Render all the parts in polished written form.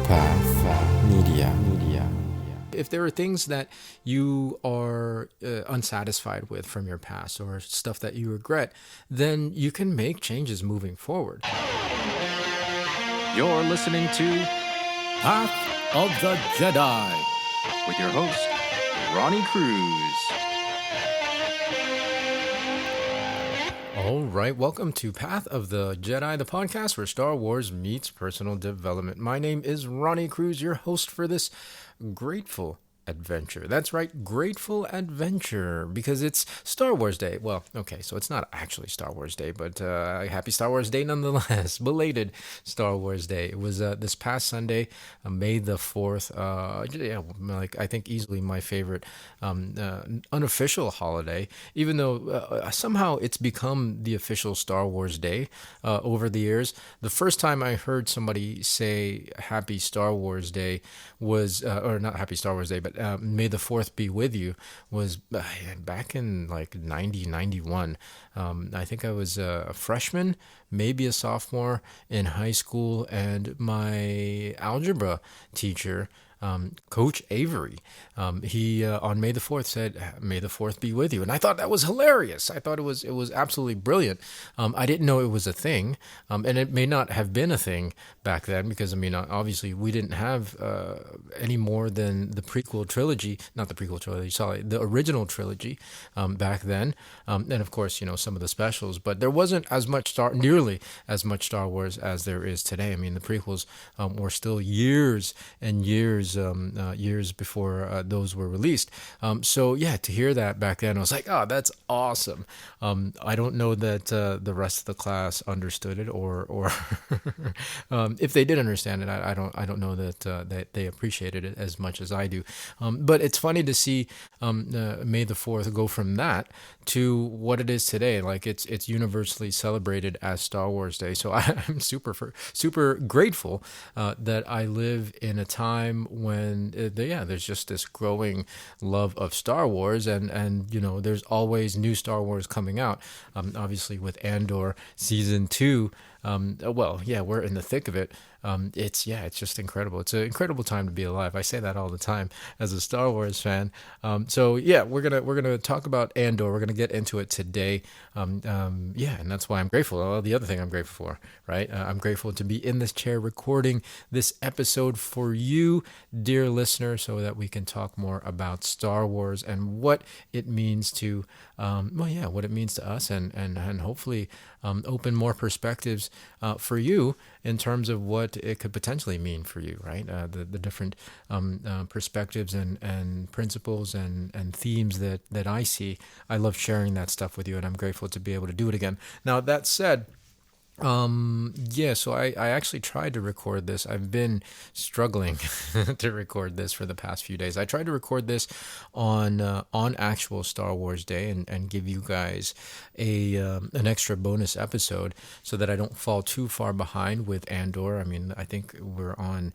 Path Media. If there are things that you are unsatisfied with from your past or stuff that you regret, then you can make changes moving forward. You're listening to Path of the Jedi with your host, Ronnie Cruz. All right, welcome to Path of the Jedi, the podcast where Star Wars meets personal development. My name is Ronnie Cruz, your host for this grateful adventure. That's right, grateful adventure, because it's Star Wars Day. Well, okay, so it's not actually Star Wars Day, but happy Star Wars Day nonetheless. Belated Star Wars Day. It was this past Sunday, May the 4th. I think easily my favorite unofficial holiday, even though somehow it's become the official Star Wars Day over the years. The first time I heard somebody say Happy Star Wars Day was, or not Happy Star Wars Day, but May the 4th be with you, was back in like 91. I think I was a freshman, maybe a sophomore in high school, and my algebra teacher, Coach Avery, he on May the 4th said, "May the 4th be with you," and I thought that was hilarious. I thought it was absolutely brilliant. I didn't know it was a thing, and it may not have been a thing back then because obviously we didn't have any more than the prequel trilogy, not the prequel trilogy, sorry, the original trilogy back then, and of course some of the specials, but there wasn't nearly as much Star Wars as there is today. The prequels were still years and years before those were released. So to hear that back then, I was like, oh, that's awesome. I don't know that the rest of the class understood it, or if they did understand it, I don't know that they appreciated it as much as I do. But it's funny to see May the 4th go from that to what it is today. Like it's universally celebrated as Star Wars Day. So I'm super grateful that I live in a time when there's just this growing love of Star Wars, and there's always new Star Wars coming out. Obviously with Andor season 2, we're in the thick of it. It's just incredible. It's an incredible time to be alive. I say that all the time as a Star Wars fan. We're gonna talk about Andor. We're gonna get into it today. And that's why I'm grateful. Well, the other thing I'm grateful for, right? I'm grateful to be in this chair recording this episode for you, dear listener, so that we can talk more about Star Wars and what it means to, what it means to us, and hopefully open more perspectives for you in terms of what it could potentially mean for you, right? The different perspectives and principles and themes that I see. I love sharing that stuff with you, and I'm grateful to be able to do it again. Now, that said, so I actually tried to record this. I've been struggling to record this for the past few days. I tried to record this on actual Star Wars Day and give you guys an extra bonus episode so that I don't fall too far behind with Andor. I think we're on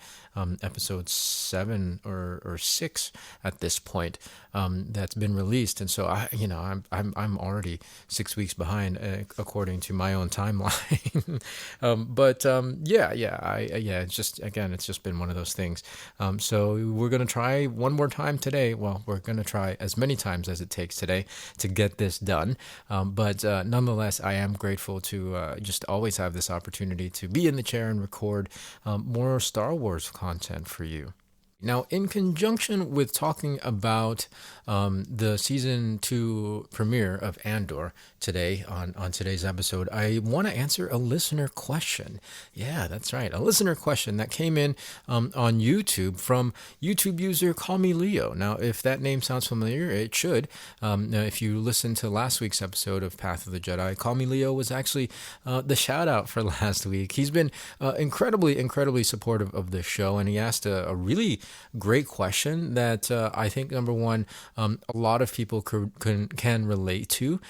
episode 7 or 6 at this point that's been released, and so I'm already 6 weeks behind according to my own timeline. It's just been one of those things. So we're going to try one more time today. Well, we're going to try as many times as it takes today to get this done. But nonetheless, I am grateful to just always have this opportunity to be in the chair and record more Star Wars content for you. Now, in conjunction with talking about the season 2 premiere of Andor today on today's episode, I want to answer a listener question. Yeah, that's right. A listener question that came in on YouTube from YouTube user Call Me Leo. Now, if that name sounds familiar, it should. If you listened to last week's episode of Path of the Jedi, Call Me Leo was actually the shout out for last week. He's been incredibly supportive of this show, and he asked a really great question that I think, number one, a lot of people can relate to.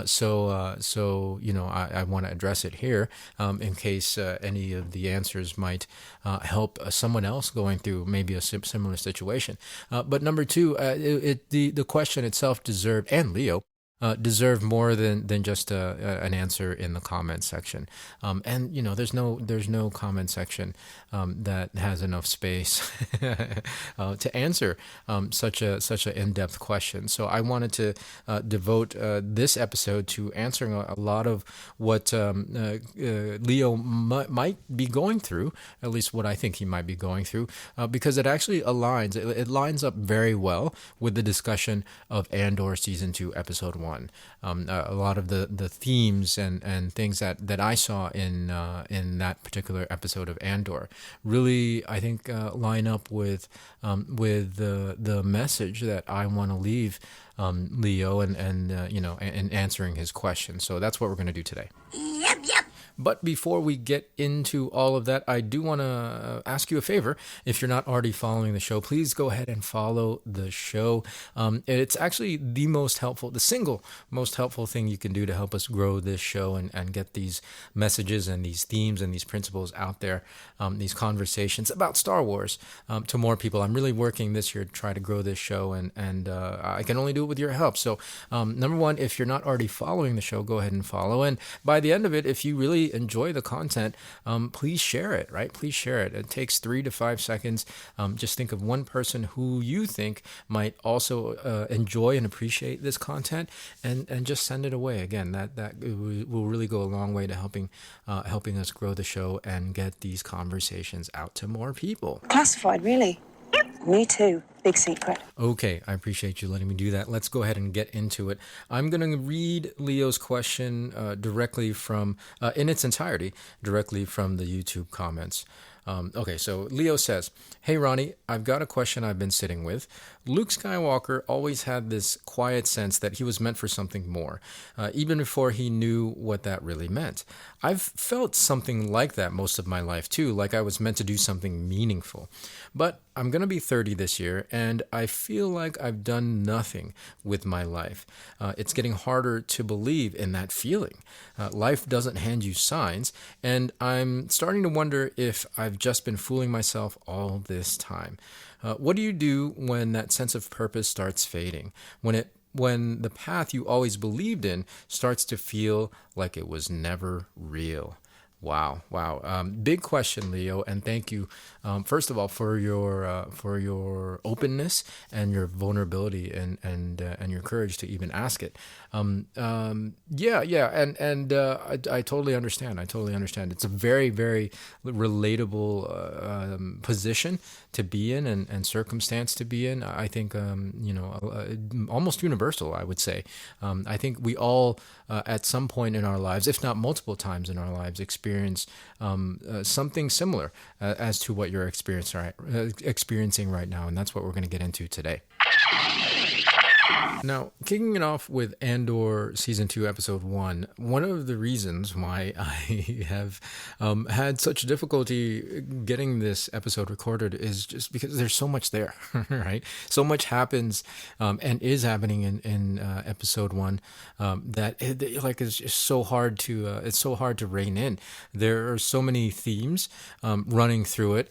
So I want to address it here in case any of the answers might help someone else going through maybe a similar situation. But number two, the question itself deserved, and Leo, deserve more than just an answer in the comment section. And there's no comment section that has enough space to answer such a in-depth question. So I wanted to devote this episode to answering a lot of what Leo might be going through, at least what I think he might be going through, because it actually aligns. It lines up very well with the discussion of Andor Season 2, Episode 1. A lot of the themes and things that I saw in that particular episode of Andor really, I think, line up with the message that I want to leave Leo and answering his question. So that's what we're going to do today. Yep. But before we get into all of that, I do want to ask you a favor. If you're not already following the show, please go ahead and follow the show. It's actually the single most helpful thing you can do to help us grow this show and get these messages and these themes and these principles out there, these conversations about Star Wars to more people. I'm really working this year to try to grow this show, and I can only do it with your help. So number one, if you're not already following the show, go ahead and follow. And by the end of it, if you really enjoy the content, please share it, right? Please share it. It takes 3 to 5 seconds. Just think of one person who you think might also enjoy and appreciate this content, and just send it away. Again, that will really go a long way to helping us grow the show and get these conversations out to more people. Classified, really? Me too. Big secret. Okay, I appreciate you letting me do that. Let's go ahead and get into it. I'm going to read Leo's question directly from, in its entirety, directly from the YouTube comments. Okay, so Leo says, "Hey Ronnie, I've got a question I've been sitting with. Luke Skywalker always had this quiet sense that he was meant for something more, even before he knew what that really meant. I've felt something like that most of my life too, like I was meant to do something meaningful. But I'm going to be 30 this year, and I feel like I've done nothing with my life. It's getting harder to believe in that feeling. Life doesn't hand you signs, and I'm starting to wonder if I've just been fooling myself all this time. What do you do when that sense of purpose starts fading? When the path you always believed in starts to feel like it was never real?" Wow. Big question, Leo, and thank you, first of all, for your openness and your vulnerability and your courage to even ask it. I totally understand. It's a very, very relatable position to be in and circumstance to be in. I think almost universal, I would say. I think we all at some point in our lives, if not multiple times in our lives, experience something similar as to what you're experiencing right now, and that's what we're going to get into today. Now, kicking it off with Andor Season 2, Episode 1, one of the reasons why I have had such difficulty getting this episode recorded is just because there's so much there, right? So much happens and is happening in Episode 1 that it's just so hard to rein in. There are so many themes running through it.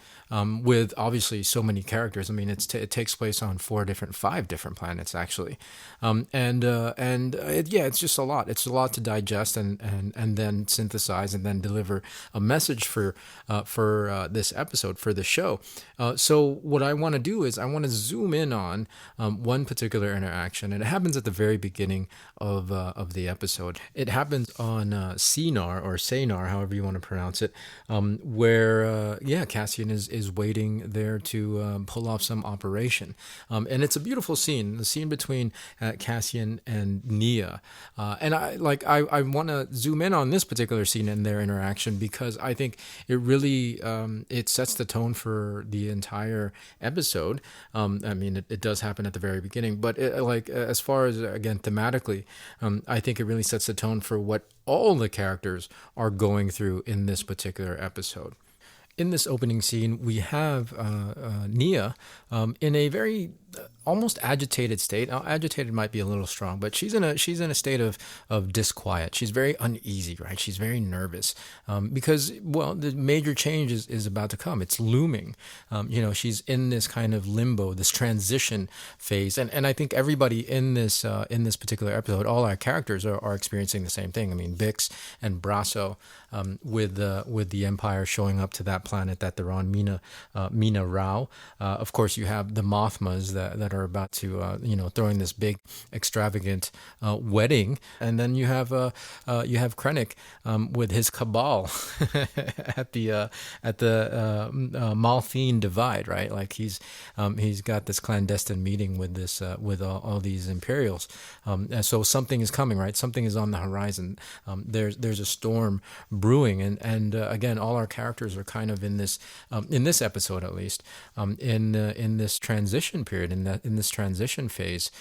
With obviously so many characters. I mean, it takes place on 5 different planets actually, it's just a lot. It's a lot to digest and then synthesize and then deliver a message for this episode, for the show. So what I want to do is I want to zoom in on one particular interaction, and it happens at the very beginning of the episode. It happens on Senar, however you want to pronounce it, where Cassian is waiting there to pull off some operation, and it's a beautiful scene. The scene between Cassian and Nia, and I want to zoom in on this particular scene and their interaction because I think it really it sets the tone for the entire episode. I mean, it does happen at the very beginning, but as far as again thematically, I think it really sets the tone for what all the characters are going through in this particular episode. In this opening scene, we have Nia in a very almost agitated state. Now, agitated might be a little strong, but she's in a state of disquiet. She's very uneasy, right? She's very nervous because, well, the major change is about to come. It's looming. She's in this kind of limbo, this transition phase, and I think everybody in this particular episode, all our characters are experiencing the same thing. I mean, Bix and Brasso, with the Empire showing up to that planet that they're on, Mina Rao. Of course, you have the Mothmas that are about to throwing this big extravagant wedding, and then you have Krennic with his cabal at the Malthine Divide, right? Like he's got this clandestine meeting with this with all these Imperials, and so something is coming, right? Something is on the horizon. There's a storm brewing, and again, all our characters are kind of in this episode, at least, in this transition period, in this transition phase,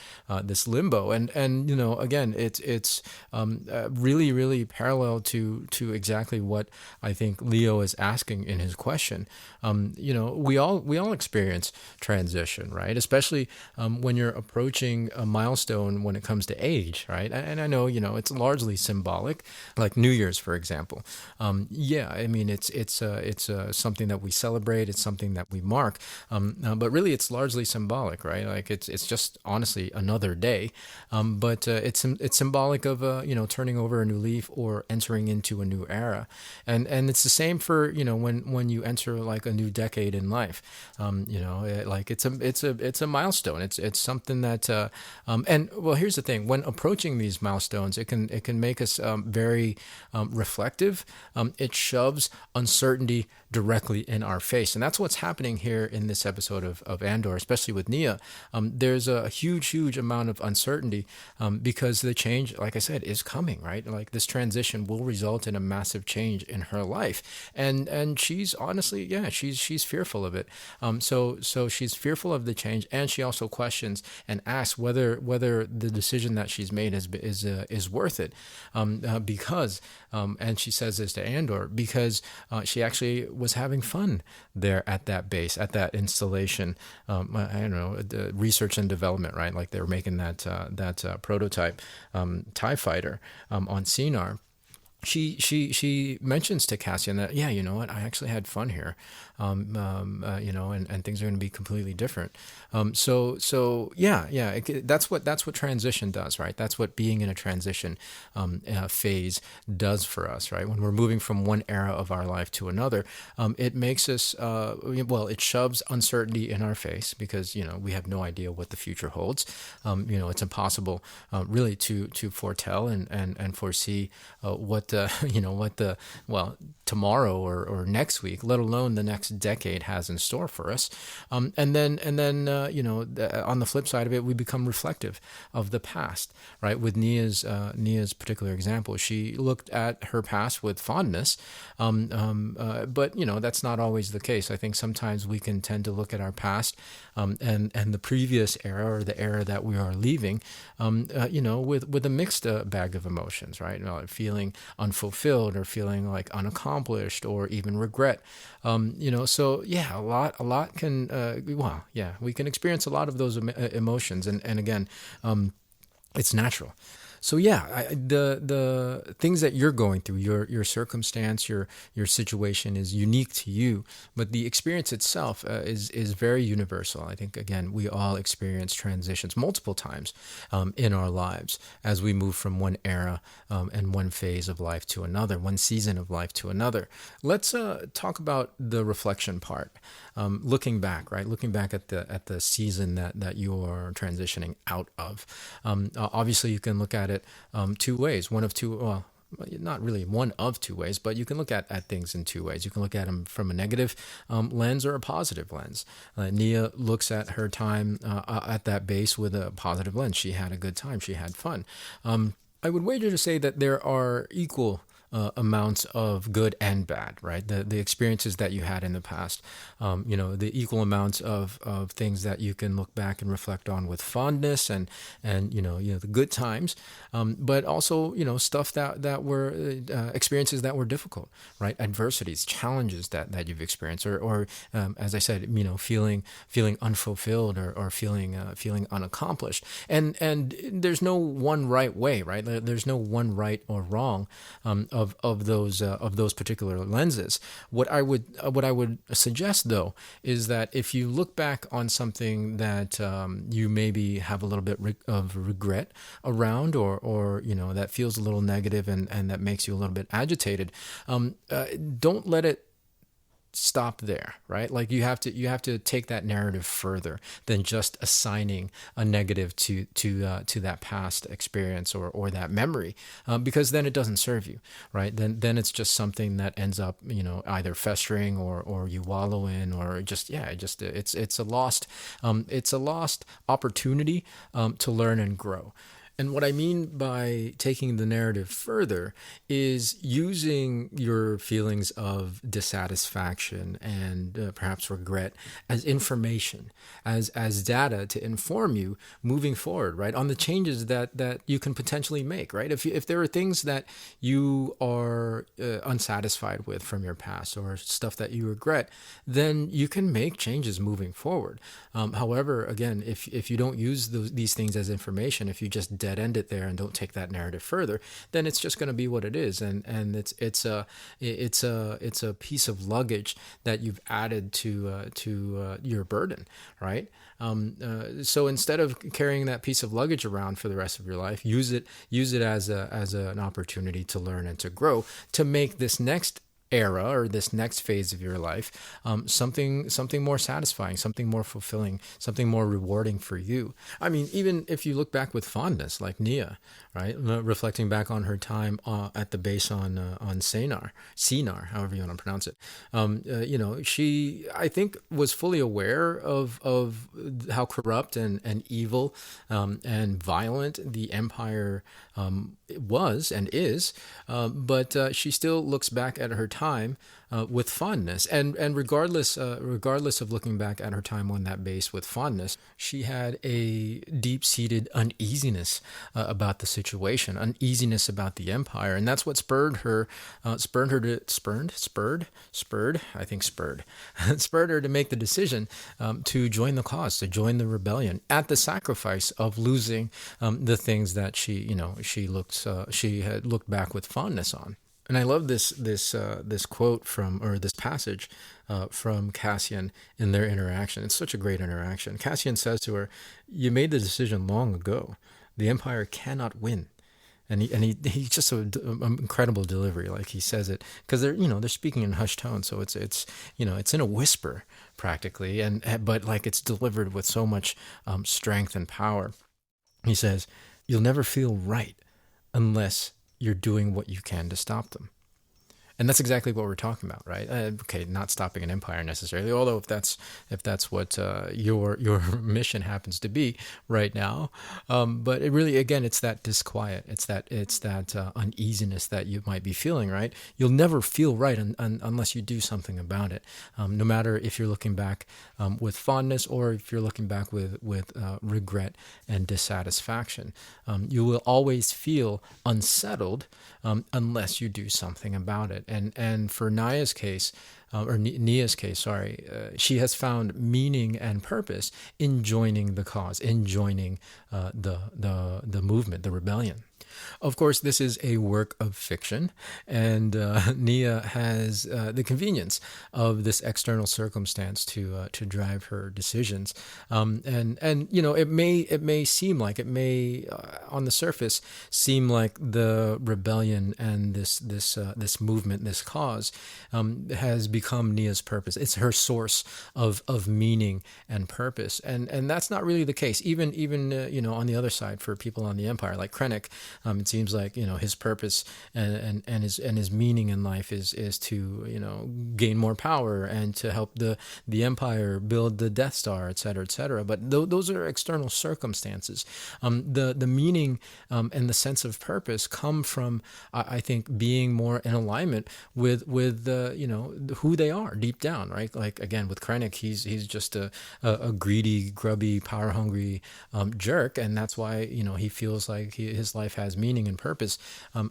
this limbo, and again, it's really, really parallel to exactly what I think Leo is asking in his question. We all experience transition, right? Especially when you're approaching a milestone when it comes to age, right? And I know it's largely symbolic, like New Year's, for example. I mean it's something that we celebrate. It's something that we mark, but really it's largely symbolic, right? Like it's just honestly another day, but it's symbolic of turning over a new leaf or entering into a new era, and it's the same for when you enter like a new decade in life, like it's a milestone. It's something that and well, here's the thing: when approaching these milestones, it can make us very reflective. It shoves uncertainty directly in our face, and that's what's happening here in this episode of Andor, especially with Nia. There's a huge amount of uncertainty because the change, like I said, is coming, right? Like this transition will result in a massive change in her life, and she's honestly, she's fearful of it. So she's fearful of the change, and she also questions and asks whether the decision that she's made is worth it, because and she says this to Andor because she actually was having fun there at that base, at that installation. I don't know, the research and development, right? Like they were making that prototype TIE fighter on Sinar. She mentions to Cassian that, you know what, I actually had fun here, and things are going to be completely different. That's what transition does, right? That's what being in a transition phase does for us, right? When we're moving from one era of our life to another, it makes us, it shoves uncertainty in our face because, we have no idea what the future holds. It's impossible really to foretell and foresee tomorrow or next week, let alone the next decade has in store for us. And then on the flip side of it, we become reflective of the past, right? With Nia's particular example, she looked at her past with fondness, but that's not always the case. I think sometimes we can tend to look at our past and the previous era or the era that we are leaving, with a mixed bag of emotions, right? Feeling unfulfilled or feeling like unaccomplished or even regret. A lot can, we can experience a lot of those emotions. And again, it's natural. So the things that you're going through, your circumstance, your situation is unique to you, but the experience itself is very universal. I think again we all experience transitions multiple times in our lives as we move from one era and one phase of life to another, one season of life to another. Let's talk about the reflection part. Looking back, right? Looking back at the season that you are transitioning out of. Obviously, you can look at it two ways. Not really one of two ways, but you can look at things in two ways. You can look at them from a negative lens or a positive lens. Nia looks at her time at that base with a positive lens. She had a good time. She had fun. I would wager to say that there are equal amounts of good and bad, right? The experiences that you had in the past, the equal amounts of things that you can look back and reflect on with fondness and the good times, but also stuff that were experiences that were difficult, right? Adversities, challenges that you've experienced, or as I said, feeling unfulfilled or feeling unaccomplished, and there's no one right way, right? There's no one right or wrong of those particular lenses. What I would suggest though is that if you look back on something that you maybe have a little bit of regret around, or that feels a little negative and that makes you a little bit agitated, don't let it stop there, right? Like you have to take that narrative further than just assigning a negative to that past experience or that memory, because then it doesn't serve you, right? Then it's just something that ends up either festering or you wallow in, or it's a lost opportunity to learn and grow. And what I mean by taking the narrative further is using your feelings of dissatisfaction and perhaps regret as information, as data to inform you moving forward, right, on the changes that you can potentially make, right? If there are things that you are unsatisfied with from your past, or stuff that you regret, then you can make changes moving forward. However, again, if you don't use these things as information, if you just dead end it there and don't take that narrative further, then it's just going to be what it is, and it's a piece of luggage that you've added to your burden, right? So instead of carrying that piece of luggage around for the rest of your life, use it as an opportunity to learn and to grow, to make this next era or this next phase of your life something more satisfying, something more fulfilling, something more rewarding for you. I mean, even if you look back with fondness, like Nia, right, reflecting back on her time at the base on Sinar, however you want to pronounce it. She, I think, was fully aware of how corrupt and evil and violent the Empire was and is, but she still looks back at her time with fondness, and regardless of looking back at her time on that base with fondness, she had a deep-seated uneasiness about the situation, uneasiness about the Empire, and that's what spurred her to make the decision to join the cause, to join the rebellion, at the sacrifice of losing the things that she had looked back with fondness on. And I love this quote this passage from Cassian in their interaction. It's such a great interaction. Cassian says to her, "You made the decision long ago. The Empire cannot win." And he's just an incredible delivery. Like he says it because they're speaking in hushed tones, so it's in a whisper practically, but like it's delivered with so much strength and power. He says, "You'll never feel right unless you're doing what you can to stop them." And that's exactly what we're talking about, right? Okay, not stopping an empire necessarily, although if that's what your mission happens to be right now, but it really, again, it's that disquiet, it's that uneasiness that you might be feeling, right? You'll never feel right unless you do something about it. No matter if you're looking back with fondness or if you're looking back with regret and dissatisfaction, you will always feel unsettled unless you do something about it. And for Nia's case, she has found meaning and purpose in joining the cause, in joining the movement, the rebellion. Of course, this is a work of fiction, and Nia has the convenience of this external circumstance to drive her decisions. And it may seem like on the surface seem like the rebellion and this movement, this cause, has become become Nia's purpose. It's her source of meaning and purpose, and that's not really the case. Even on the other side, for people on the Empire like Krennic, it seems like his purpose and his meaning in life is to gain more power and to help the Empire build the Death Star, et cetera, et cetera. But those are external circumstances. The meaning and the sense of purpose come from, I think, being more in alignment with who they are deep down, right? Like again with Krennic, he's just a greedy, grubby, power hungry jerk, and that's why he feels like his life has meaning and purpose,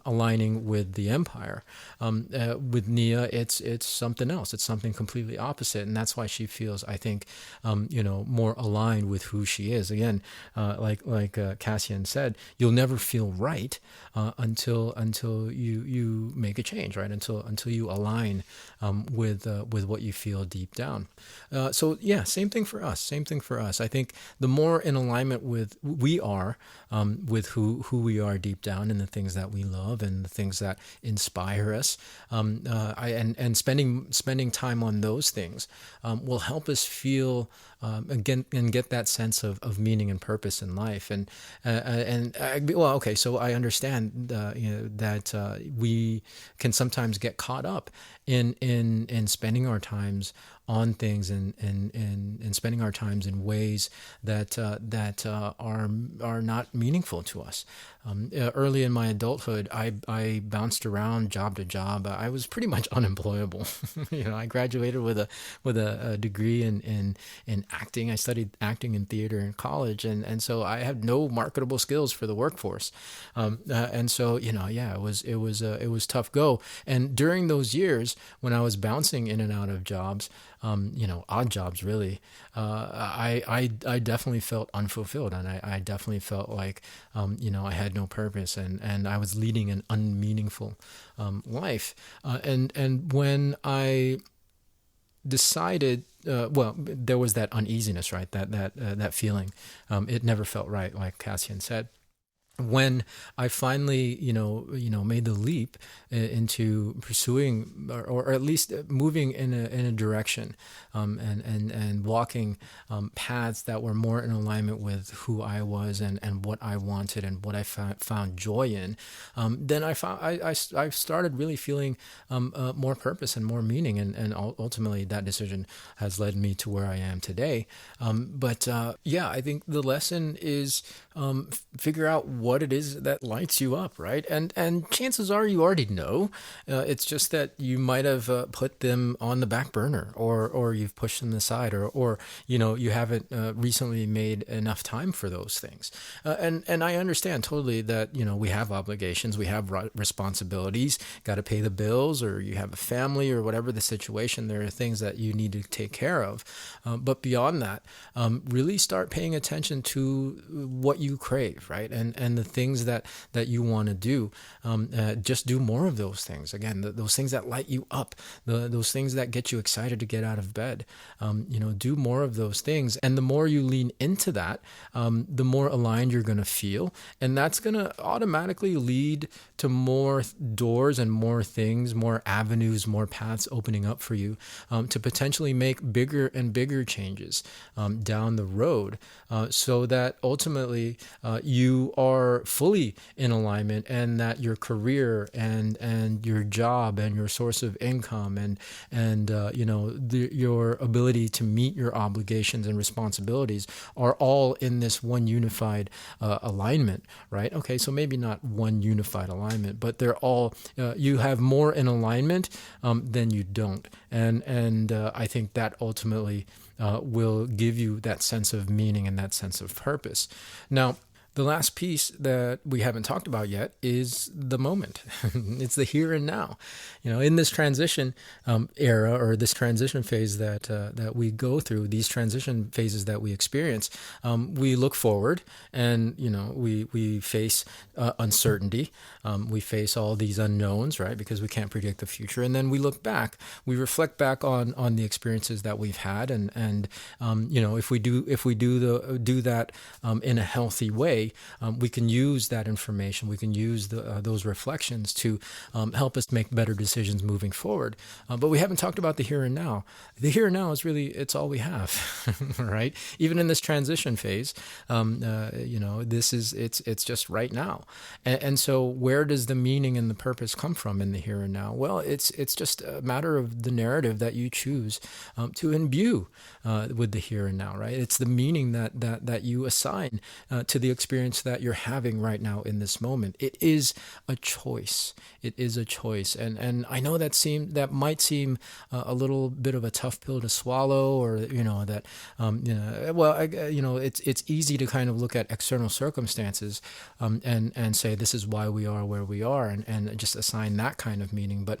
aligning with the Empire. With Nia, it's something else. It's something completely opposite, and that's why she feels, I think, more aligned with who she is. Again, like Cassian said, you'll never feel right until you make a change, right? Until you align with what you feel deep down. So yeah, same thing for us. I think the more in alignment with we are with who we are deep down, and the things that we love and the things that inspire us, and spending time on those things will help us feel again and get that sense of meaning and purpose in life. So I understand that we can sometimes get caught up in spending our times on things and spending our times in ways that are not meaningful to us. Early in my adulthood, I bounced around job to job. I was pretty much unemployable. I graduated with a degree in acting. I studied acting and theater in college, and so I had no marketable skills for the workforce. And so it was tough go. And during those years when I was bouncing in and out of jobs, odd jobs really, I definitely felt unfulfilled, and I definitely felt like I had no purpose, and I was leading an unmeaningful life. And when I decided, there was that uneasiness, right? That feeling. It never felt right, like Cassian said. When I finally, made the leap into pursuing, or at least moving in a direction, and walking paths that were more in alignment with who I was and what I wanted and what I found joy in, then I started really feeling more purpose and more meaning, and ultimately that decision has led me to where I am today. I think the lesson is figure out what it is that lights you up, right? And chances are you already know. It's just that you might have put them on the back burner, or you've pushed them aside, or you haven't recently made enough time for those things. And I understand totally that we have obligations, we have responsibilities, got to pay the bills, or you have a family, or whatever the situation. There are things that you need to take care of. But beyond that, really start paying attention to what you crave, right? And the things that you want to do. Just do more of those things. Again, those things that light you up, those things that get you excited to get out of bed. Do more of those things. And the more you lean into that, the more aligned you're going to feel. And that's going to automatically lead to more doors and more things, more avenues, more paths opening up for you to potentially make bigger and bigger changes down the road, so that ultimately you are fully in alignment, and that your career and your job and your source of income and your ability to meet your obligations and responsibilities are all in this one unified alignment, right? Okay, so maybe not one unified alignment, but they're all, you have more in alignment than you don't. And I think that ultimately will give you that sense of meaning and that sense of purpose. Now, the last piece that we haven't talked about yet is the moment. It's the here and now. In this transition era, or this transition phase that we go through, these transition phases that we experience, we look forward, and we face uncertainty. We face all these unknowns, right? Because we can't predict the future. And then we look back. We reflect back on the experiences that we've had, and if we do that in a healthy way, today, we can use that information, we can use those reflections to help us make better decisions moving forward. But we haven't talked about the here and now. The here and now is really, it's all we have, right? Even in this transition phase, it's just right now. And so where does the meaning and the purpose come from in the here and now? Well, it's just a matter of the narrative that you choose to imbue with the here and now, right? It's the meaning that you assign to the experience that you're having right now in this moment. It is a choice. It is a choice. And I know that might seem a little bit of a tough pill to swallow, or, it's easy to kind of look at external circumstances and say this is why we are where we are, and just assign that kind of meaning. But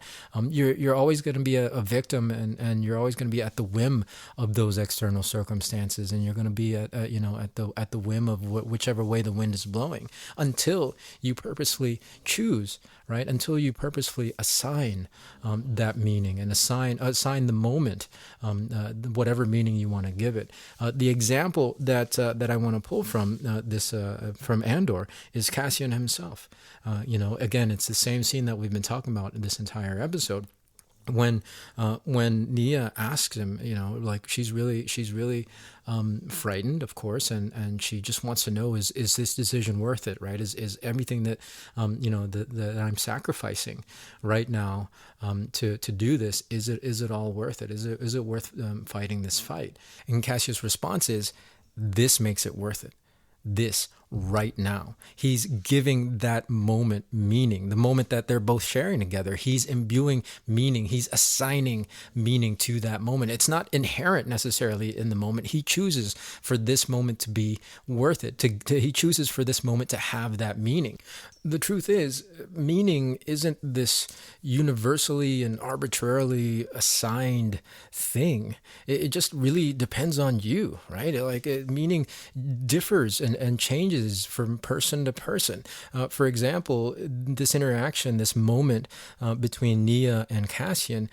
you're always going to be a victim, and you're always going to be at the whim of those external circumstances, and you're going to be at the whim of whichever way the wind is blowing, until you purposefully choose, right? Until you purposefully assign that meaning, and assign the moment, whatever meaning you want to give it. The example that I want to pull from from Andor is Cassian himself. Again, it's the same scene that we've been talking about in this entire episode. When Nia asks him, like she's really frightened, of course, and she just wants to know, is this decision worth it, right? Is everything that that I'm sacrificing right now to do this, is it all worth it? Is it worth fighting this fight? And Cassius' response is, this makes it worth it. This right now. He's giving that moment meaning, the moment that they're both sharing together. He's imbuing meaning. He's assigning meaning to that moment. It's not inherent necessarily in the moment. He chooses for this moment to be worth it. He chooses for this moment to have that meaning. The truth is, meaning isn't this universally and arbitrarily assigned thing. It just really depends on you, right? Meaning differs and changes from person to person. For example, this interaction, this moment between Nia and Cassian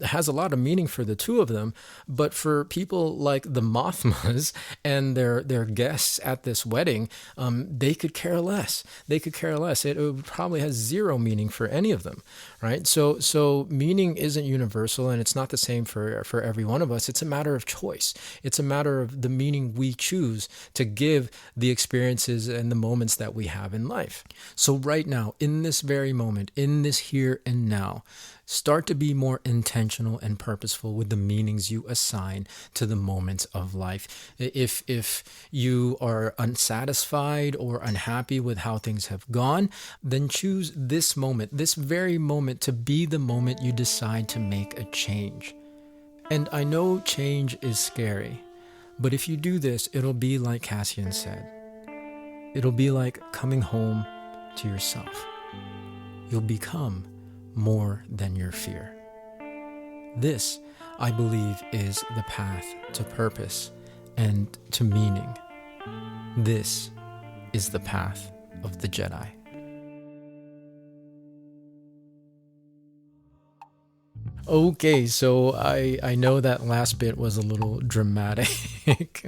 has a lot of meaning for the two of them, but for people like the Mothmas and their guests at this wedding, they could care less. It probably has zero meaning for any of them, right? So meaning isn't universal, and it's not the same for every one of us. It's a matter of choice. It's a matter of the meaning we choose to give the experiences and the moments that we have in life. So right now, in this very moment, in this here and now, start to be more intentional and purposeful with the meanings you assign to the moments of life. If you are unsatisfied or unhappy with how things have gone, then choose this moment, this very moment, to be the moment you decide to make a change. And I know change is scary, but if you do this, it'll be like Cassian said. It'll be like coming home to yourself. You'll become more than your fear. This, I believe, is the path to purpose and to meaning. This is the path of the Jedi. Okay, so I know that last bit was a little dramatic,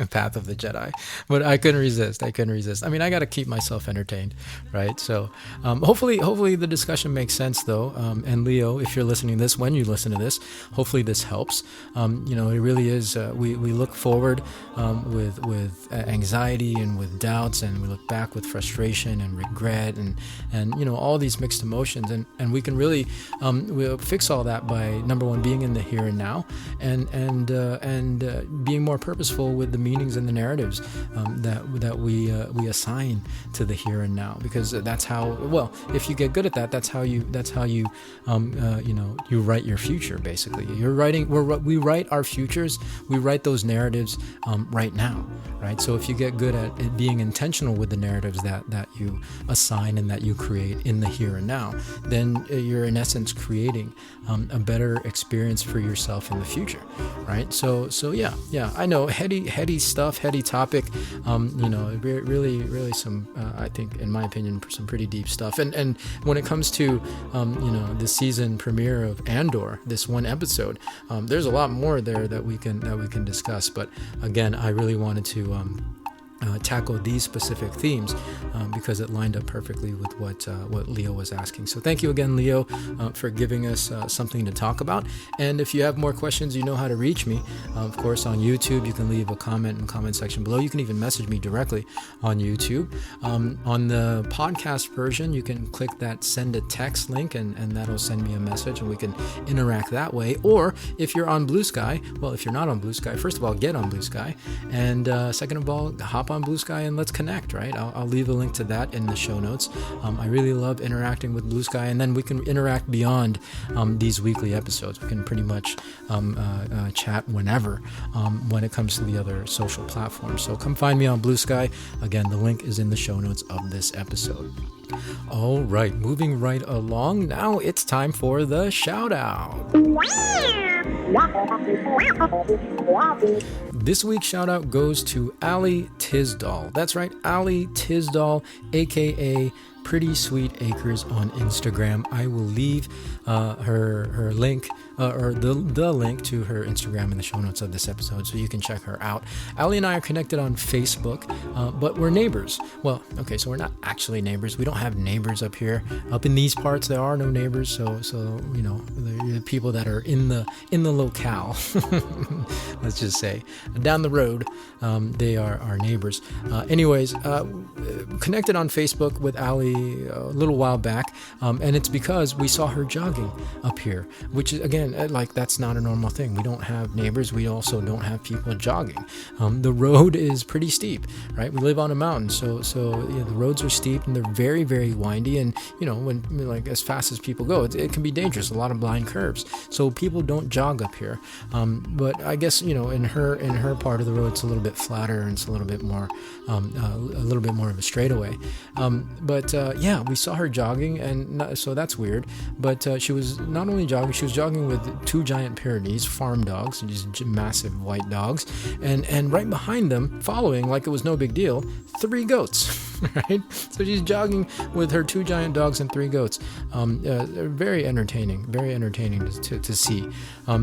Path of the Jedi, but I couldn't resist. I mean, I got to keep myself entertained, right? So hopefully the discussion makes sense, though. And Leo, if you're listening to this, when you listen to this, hopefully this helps. It really is. We look forward with anxiety and with doubts, and we look back with frustration and regret and all these mixed emotions, and we can really we'll fix all that by, number one, being in the here and now, and being more purposeful with the meanings and the narratives that we assign to the here and now, because that's how, well, if you get good at that, that's how you you write your future. Basically, we write our futures, we write those narratives right now, right? So if you get good at it, being intentional with the narratives that you assign and that you create in the here and now, then you're in essence creating a better experience for yourself in the future, right? So yeah, I know, heady stuff, heady topic, really some, I think, in my opinion, some pretty deep stuff. And when it comes to, the season premiere of Andor, this one episode, there's a lot more there that we can discuss. But again, I really wanted to tackle these specific themes because it lined up perfectly with what Leo was asking. So thank you again, Leo, for giving us something to talk about. And if you have more questions, you know how to reach me. Of course, on YouTube, you can leave a comment in the comment section below. You can even message me directly on YouTube. On the podcast version, you can click that send a text link, and that'll send me a message, and we can interact that way. Or if you're on Blue Sky, well, if you're not on Blue Sky, first of all, get on Blue Sky, and second of all, hop on Blue Sky and let's connect, right? I'll leave a link to that in the show notes. I really love interacting with Blue Sky, and then we can interact beyond these weekly episodes. We can pretty much chat whenever when it comes to the other social platforms. So come find me on Blue Sky. Again, the link is in the show notes of this episode. All right, moving right along. Now it's time for the shout out. This week's shout out goes to Ali Tisdall. That's right, Ali Tisdall, aka Pretty Sweet Acres on Instagram. I will leave her link or the link to her Instagram in the show notes of this episode, so you can check her out. Ali and I are connected on Facebook, but we're neighbors. Well, okay, so we're not actually neighbors. We don't have neighbors up here. Up in these parts, there are no neighbors. So you know, the people that are in the locale, let's just say, down the road, they are our neighbors. Anyways, connected on Facebook with Ali a little while back, and it's because we saw her jogging up here, which is, again, like, that's not a normal thing. We don't have neighbors. We also don't have people jogging. The road is pretty steep, right? We live on a mountain, so you know, the roads are steep and they're very, very windy, and you know, when, like, as fast as people go, it can be dangerous. A lot of blind curves, so people don't jog up here. But I guess, you know, in her part of the road, it's a little bit flatter and it's a little bit more of a straightaway. Yeah, we saw her jogging, and so that's weird. But she was not only jogging; she was jogging with two giant Pyrenees farm dogs, these massive white dogs, and right behind them, following like it was no big deal, 3 goats. Right? So she's jogging with her 2 giant dogs and 3 goats. Very entertaining to see.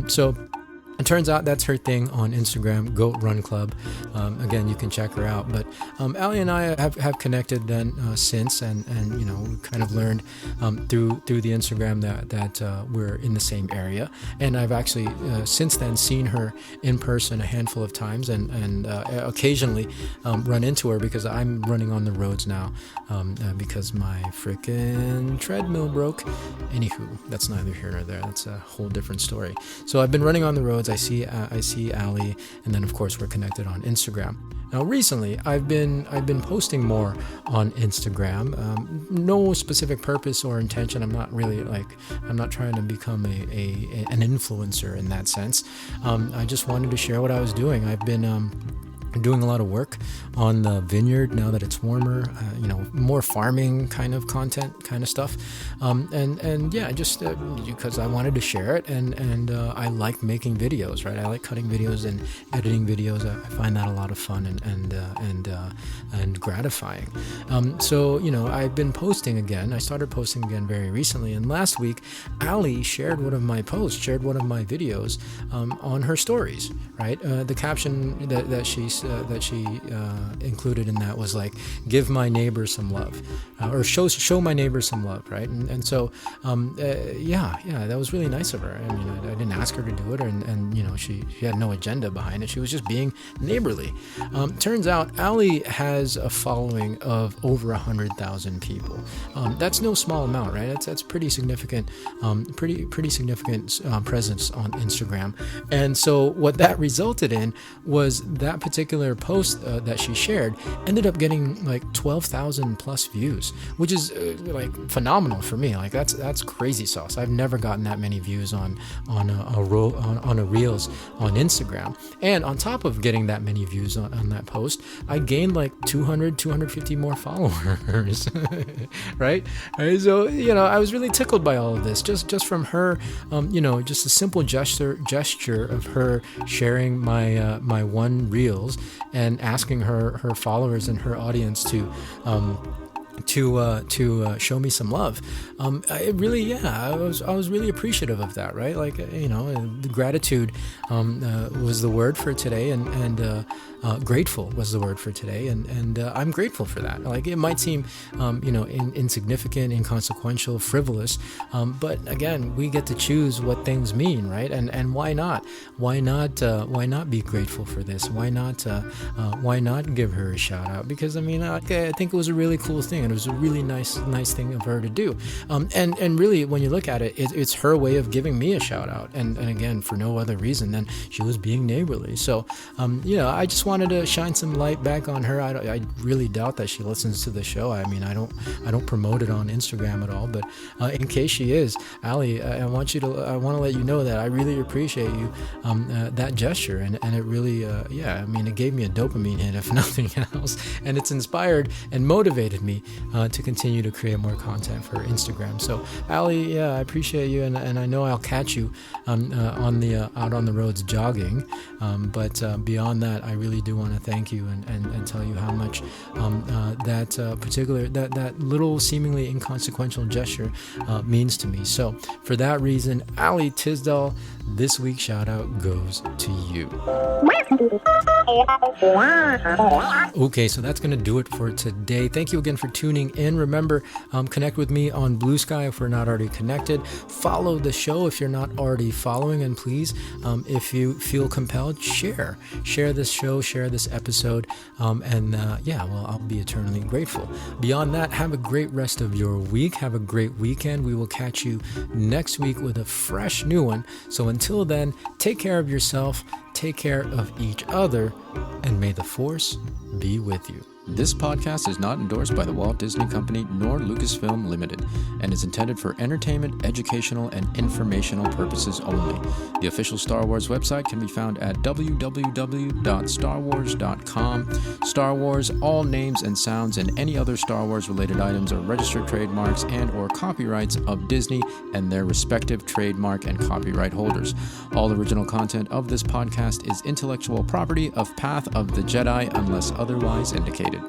So it turns out that's her thing on Instagram, Goat Run Club. Again, you can check her out. But Ali and I have connected then since, and you know, we kind of learned through the Instagram that we're in the same area. And I've actually since then seen her in person a handful of times, and occasionally run into her because I'm running on the roads now because my frickin' treadmill broke. Anywho, that's neither here nor there. That's a whole different story. So I've been running on the roads. I see Ali, and then of course we're connected on Instagram. Now recently I've been posting more on Instagram. No specific purpose or intention. I'm not trying to become an influencer in that sense. I just wanted to share what I was doing. I've been doing a lot of work on the vineyard now that it's warmer, you know, more farming kind of content, kind of stuff, and yeah, just because I wanted to share it, and I like making videos, right? I like cutting videos and editing videos. I find that a lot of fun and gratifying. So you know, I've been posting again. I started posting again very recently, and last week Ali shared one of my posts, shared one of my videos on her stories, right? The caption that she included in that was like, "Give my neighbor some love," or show my neighbor some love, right? And so yeah, that was really nice of her. I mean, I didn't ask her to do it, and you know, she had no agenda behind it. She was just being neighborly. Turns out Ali has a following of over 100,000 people. That's no small amount, right? That's pretty significant, pretty significant presence on Instagram. And so what that resulted in was that particular post that she shared ended up getting like 12,000 plus views, which is like phenomenal for me. Like that's crazy sauce. I've never gotten that many views on a reels on Instagram. And on top of getting that many views on that post, I gained like 250 more followers. right? So you know, I was really tickled by all of this, just from her, you know, just a simple gesture of her sharing my one reels and asking her followers and her audience to to show me some love. I was really appreciative of that, right? Like, the gratitude was the word for today, and grateful was the word for today, and I'm grateful for that. Like, it might seem insignificant, inconsequential, frivolous, but again, we get to choose what things mean, right? And why not be grateful for this? Why not give her a shout out? Because I think it was a really cool thing, and it was a really nice thing of her to do. And really, when you look at it, it's her way of giving me a shout out, and again, for no other reason than she was being neighborly. So I just wanted to shine some light back on her. I really doubt that she listens to the show. I don't promote it on Instagram at all, but in case she is, Ali, I want to let you know that I really appreciate you, that gesture, and it really it gave me a dopamine hit, if nothing else, and it's inspired and motivated me to continue to create more content for Instagram. So Ali, I appreciate you, and I know I'll catch you out on the roads jogging, but beyond that, I really do want to thank you and tell you how much that little seemingly inconsequential gesture means to me. So for that reason, Ali Tisdall, this week's shout out goes to you. Okay, so that's going to do it for today. Thank you again for tuning in. Remember, connect with me on Blue Sky if we're not already connected. Follow the show if you're not already following, and please, if you feel compelled, share this show, share this episode, I'll be eternally grateful. Beyond that, have a great rest of your week. Have a great weekend. We will catch you next week with a fresh new one. So until then, take care of yourself, take care of each other, and may the Force be with you. This podcast is not endorsed by the Walt Disney Company nor Lucasfilm Limited and is intended for entertainment, educational, and informational purposes only. The official Star Wars website can be found at www.starwars.com. Star Wars, all names and sounds and any other Star Wars related items are registered trademarks and or copyrights of Disney and their respective trademark and copyright holders. All original content of this podcast is intellectual property of Path of the Jedi unless otherwise indicated.